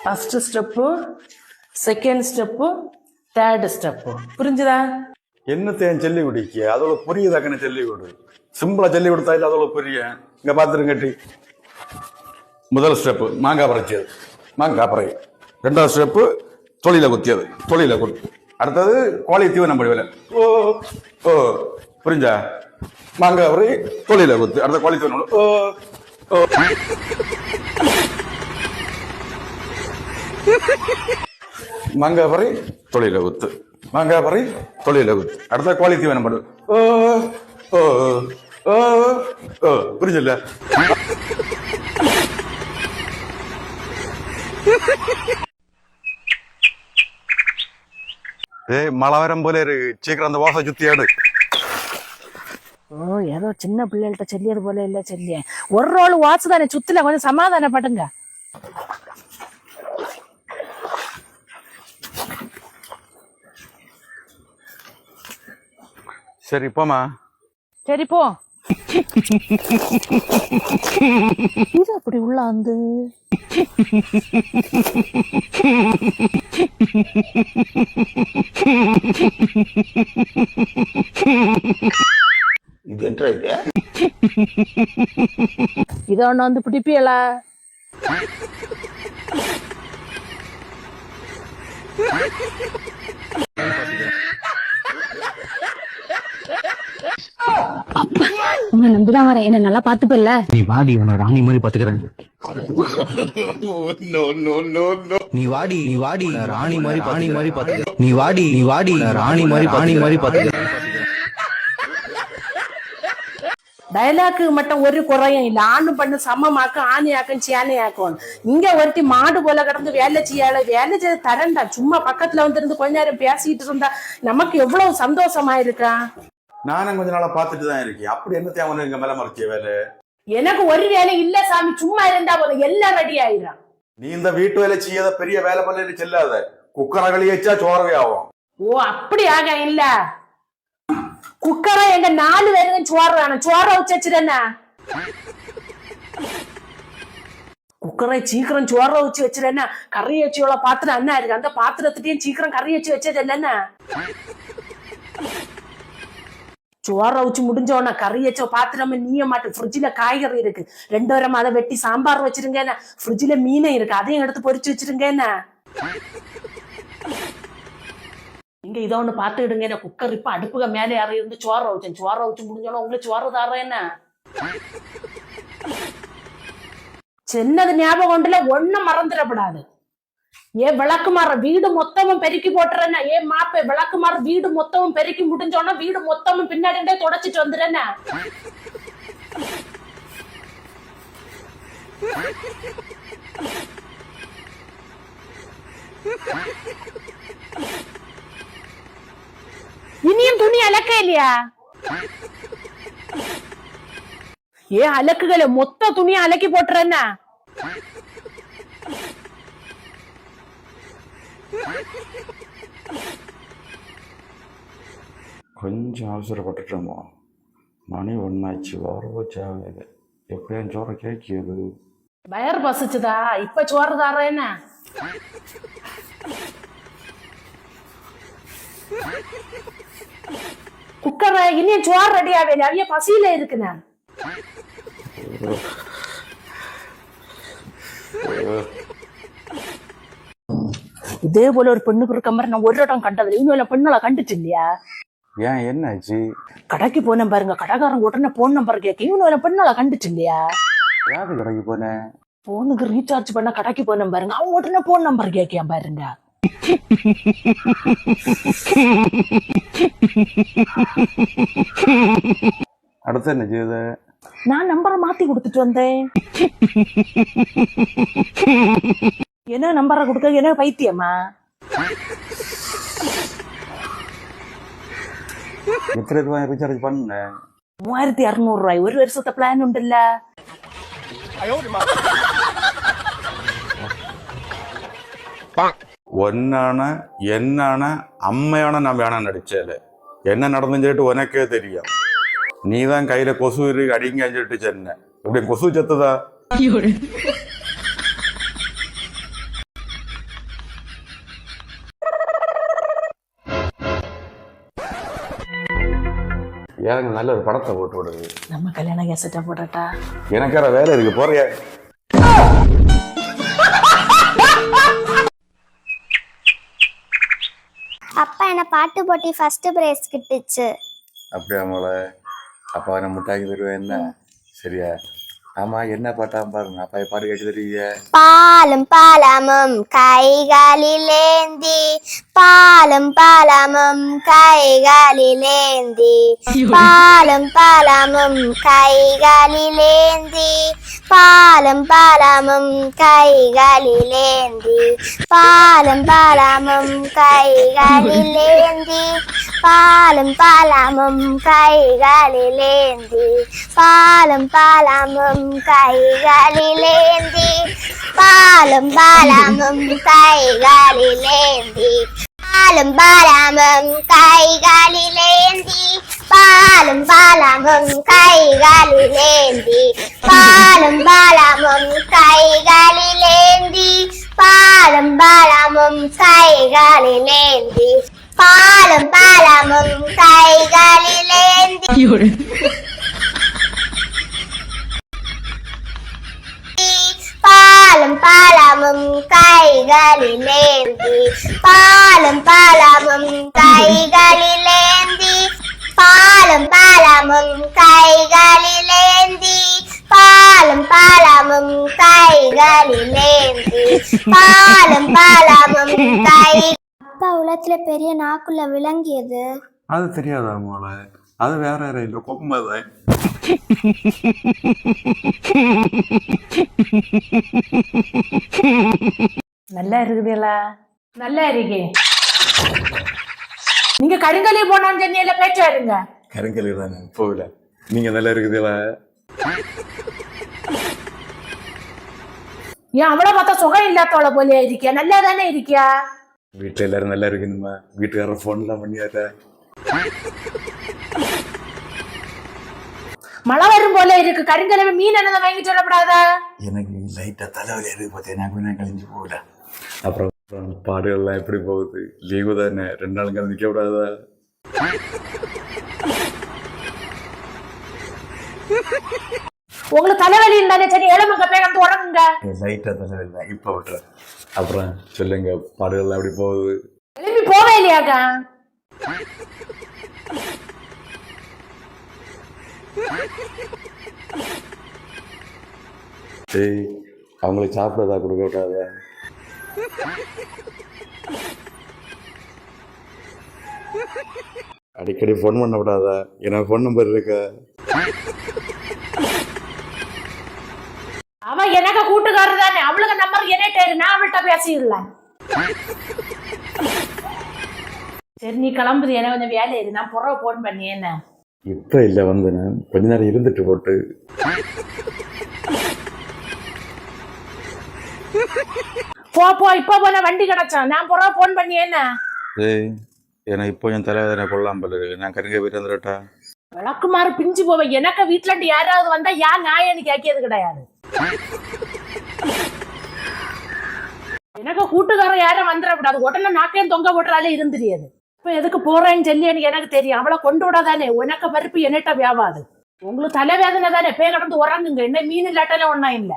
First step, second step, third step. புரிஞ்சுதா? என்னத்தையும் சொல்லி குடிக்க அதோட புரியுதாக்கன்னு சொல்லி கொடு. சிம்பிளா சொல்லி கொடுத்தா இல்லை அதோட புரிய. இங்க பாத்துருங்கட்டி. முதல் ஸ்டெப்பு மாங்காய் பறிச்சது, மாங்காய் பறை. ரெண்டாவது ஸ்டெப்பு தொழில குத்தியது, தொழில குத்து. அடுத்தது கோழி தீவனம் படுவேல. ஓ ஓ புரிஞ்சா? மாங்காய் பறை தொழில குத்து. அடுத்த கோழி தீவனம். ஓ ஓ மாங்காய் பறை தொழில குத்து, மாங்காய் பறை தொழில குத்து. அடுத்த கோழி தீவனம் படு. ஓ ஓ ஓ ஓ புரிஞ்சல? மழை வரம் போல இருக்கு. சீக்கிரம் அந்த வாச சுத்தியாடு. ஓ ஏதோ சின்ன பிள்ளைகள்ட்ட சொல்லியது போல இல்ல சொல்லிய. ஒரு ரோல் வாட்ச் தானே சுத்துல, கொஞ்சம் சமாதானப்படுங்க. சரி போமா. சரி போ. இது அப்படி உள்ள வந்து இது என்ன இது? இத ஒண்ணு வந்து பிடிப்பியலா? உன்னை நம்பிதான் வரேன், என்ன நல்லா பாத்துப்பல்ல. நீ வாடி, உன ராணி மாதிரி பாத்துக்கிறேன். நீ வாடி, நீ வாடி, ராணி மாதிரி பாத்துக்கிறேன். நீ வாடி, நீ வாடி, ராணி மாதிரி பாத்துக்கிறேன். டயலாக்கு மட்டும் ஒரு குறையும் இல்ல. ஆணு பண்ணு சமமாக்கும், ஆணையாக்கும், சேனையாக்கும். இங்க ஒருத்தி மாடு போல கிடந்து வேலை செய்ய தரண்டா. சும்மா பக்கத்துல வந்து கொஞ்ச நேரம் பேசிட்டு இருந்தா நமக்கு எவ்வளவு சந்தோஷமா இருக்கா. நானும் கொஞ்ச நாளா பாத்துட்டு தான் இருக்கேன். அப்படி என்ன தேவை இங்க மேல மறைச்சிய வேலை? எனக்கு ஒரு வேலை இல்ல சாமி, சும்மா இருந்தா போதும், எல்லாம் ரெடி ஆயிடும். நீ இந்த வீட்டு வேலை செய்யாத பெரிய வேலை பண்ணி செல்லாத. குக்கரை வெளியேச்சா சோறவே ஆகும். ஓ அப்படி ஆக இல்ல. குக்கரை எங்க 4 பேருக்கு சோற வச்சுறேன்னா, குக்கரை சீக்கிரம் சோற வச்சு வச்சிருந்தா கறி வச்சியோட பாத்திரம் என்ன இருக்கு, அந்த பாத்திரத்திட்டையும் சீக்கிரம் கறி வச்சு வச்சது இல்லைன்னா. சோற வச்சு முடிஞ்சோன்னா கறி வச்ச பாத்திரமே நீய மாட்டேன். ஃப்ரிட்ஜில காய்கறி இருக்கு, 2 வாரம் அதை வெட்டி சாம்பார் வச்சிருங்க. ஃப்ரிட்ஜில மீனை இருக்கு, அதையும் எடுத்து பொரிச்சு வச்சிருங்க. இங்க இதை ஒண்ணு பாத்துக்கிடுங்க. குக்கர் இப்ப அடுப்புக மேலே யாரும் இருந்து சோற வச்சு முடிஞ்சோன்னா உங்களுக்கு சோறு தாரேன் என்ன. சின்னது ஞாபகம் உண்டுல, ஒண்ணும் மறந்துடப்படாது. ஏன் விளக்குமாற வீடு மொத்தமும் பெருக்கி போட்டுறேன்னா, ஏன் மாப்ப விளக்குமாற வீடு மொத்தமும் பெருக்கி முடிஞ்சோன்னா வீடு மொத்தமும் பின்னாடி தொடச்சிட்டு வந்துடுறேன்னா. இனியும் துணி அலக்க இல்லையா? ஏன் அலக்குகளை மொத்த துணியை அலக்கி போட்டுறேன்னா. கொஞ்சம் அவசரப்பட்டுட்டோமோ. மணி 1 ஆச்சு, வரவச்சாவே எப்படியும் சோற கேட்கியது. வயர் பசிச்சுதா? இப்ப சோறு தாரேன்னா. குக்கர் இன்னும் சோறு ரெடி ஆகல, அவைய பசியில இருக்குண்ணா. இதே போல ஒரு பெண்ணுக்கு இருக்க மாதிரி நான் ஒரு இடம் கண்டதில்லை. இன்னும் பெண்ணால கண்டுச்சு இல்லையா? ஏன் என்னாச்சு? கடைக்கு போனேன் பாருங்க, கடைக்காரன் உடனே போன் நம்பர் கேட்க. இன்னும் பெண்ணால கண்டுச்சு இல்லையா? யாரு கடைக்கு போனேன்? போனுக்கு ரீசார்ஜ் பண்ண கடைக்கு போனேன் பாருங்க, அவங்க உடனே போன் நம்பர் கேட்க பாருங்க. அடுத்து என்ன செய்யுது? நான் நம்பரை மாத்தி கொடுத்துட்டு வந்தேன். என்ன நம்பரை கொடுக்க? என்ன பைத்தியமா? எத்தனை ரூபாய் ரீசார்ஜ் பண்ண? 3600 ரூபாய். ஒரு வருஷத்தை பிளான் உண்டுல்ல. ஒன்னான என்னான அம்மையான நான் வேணாம் நடிச்சேல. என்ன நடந்துன்னு சொல்லிட்டு உனக்கே தெரியும். நீதான் கையில கொசு இருக்கு அடிங்க சொல்லிட்டு சொன்ன. இப்படி கொசு செத்துதா? ஏங்க நல்ல ஒரு படத்தை போட்டு விடுது. நம்ம கல்யாண கேசட்டா போடட்டா? எனக்கு வேற வேலை இருக்கு, போறியா? அப்பா என்ன பாட்டு போட்டி ஃபர்ஸ்ட் பிரைஸ் கிட்டுச்சு. அப்படியா மோளை? அப்பா நம்ம முட்டாக்கி தருவேன் என்ன? சரியா? ஆமா, என்ன பாட்டா பாருங்க. அப்பா பாட்டு கேட்டு தருவீங்க. பாலும் பாலமும் கைகளிலேந்தி, பாலும் பாலமும் கைகளிலேந்தி, பாலும் பாலமும் கைகளிலேந்தி, பாலும் பாலமும் கைகளிலேந்தி, பாலும் பாலமும் கைகளிலேந்தி, பாலும் பாலமும் கைகளிலேந்தி, பாலும் பாலமும் கைகளிலேந்தி, பாலும் பாலமும் கைகளிலேந்தி, பாலும் பாலமும் கைகளிலேந்தி, பாலும் பாலமும் கைகளிலேந்தி, பாலும் பாலமும் கைகளிலேந்தி, பாலும் பாலமும் கைகளிலேந்தி, பாலும் பாலமும் கைகளிலேந்தி, பாலும் பாலமும் கைகளிலேந்தி, பாலும் பாலமும் கைகளிலேந்தி, பாலும் பாலமும் கைகளிலேந்தி, பாலும் பாலமும் கைகளிலேந்தி, பாலும் பாலமும் கை. அப்பா உலகத்துல பெரிய நாக்குள்ள விளங்கியது அது தெரியாதா மோளை? அது வேற இல்ல, கொம்பதான். நல்லா இருக்குதுல்ல? நல்லா இருக்கே. நீங்க கருங்கலி போனான்னு சொன்னீங்கல்ல, பேச்சா இருங்க. கருங்கல் தானே போகல. நீங்க நல்லா இருக்குதுல? ஏன் அவ்வளவு பார்த்தா சுகம் இல்லாதவள போலியா இருக்கியா? நல்லா தானே இருக்கியா? வீட்டுல எல்லாரும் நல்லா இருக்குதுமா. வீட்டுக்காரர் போன் எல்லாம் பண்ணியாத. மழை வரும் போல இருக்கு. கருங்கலவை மீன் என்ன வாங்கி சொல்லப்படாதா? எனக்கு லைட்டா தலைவலி இருக்கு பார்த்தேன். கொஞ்சம் கழிஞ்சு போகல. அப்புறம் பாடுகள்லாம் எப்படி போகுது? லீவு தானே, 2 நாள் கழிக்க விடாதா? உங்களுக்கு தலைவலி இருந்தாலே சரி, எலும்புங்க போய் வந்து உறங்குங்க. லைட்டா தலைவலி தான், இப்ப விட்டுறேன். அப்புறம் சொல்லுங்க, பாடுகள்லாம் எப்படி போகுது? எழுப்பி போவே இல்லையாக்கா? ஏய், அவங்களுக்கு சாப்பிடறதா கொடுக்க விடாத. அடிக்கடி போன் பண்ண விடாதா? எனக்கு போன் நம்பர் இருக்கா? அவ எனக்கு கூட்டுக்காரர் தானே, அவளுக்கு நம்பர் என்னட்டே, நான் அவள்கிட்ட பேசிடலாம். சரி நீ கிளம்புது, எனக்கு கொஞ்சம் வேலை இரு, நான் புறவை போன் பண்ணி. என்ன இப்ப இல்ல, வந்தேன் கொஞ்ச நேரம் இருந்துட்டு போட்டு. போ போ, இப்ப போன வண்டி கிடைச்சான், நான் புறவை போன் பண்ணி. என்ன எனக்கு இப்போ என் தலைவதனை கொள்ளாம இருக்கு. நான் கருங்க போயிட்டு வந்துட்டா விளக்குமாறு பிஞ்சு போவேன். எனக்கு வீட்டுல இருந்து யாராவது வந்தா யார் நியாயம்னு கேட்கறது கிடையாது. எனக்கு கூட்டுக்காரர் யாரும் வந்துடக்கூடாது. உடனே நாக்கையும் தொங்க போட்டுறாலே இருந்துரியாது. இப்ப எதுக்கு போறேன்னு சொல்லி எனக்கு தெரியும். அவளை கொண்டு விடாதானே, உனக்கு பருப்பு என்னட்ட வியாபாது. உங்களுக்கு தலைவேதனை தானே, பேர் கடந்து உறங்குங்க. என்ன மீன் இல்லாட்டாலே ஒன்னா இல்ல.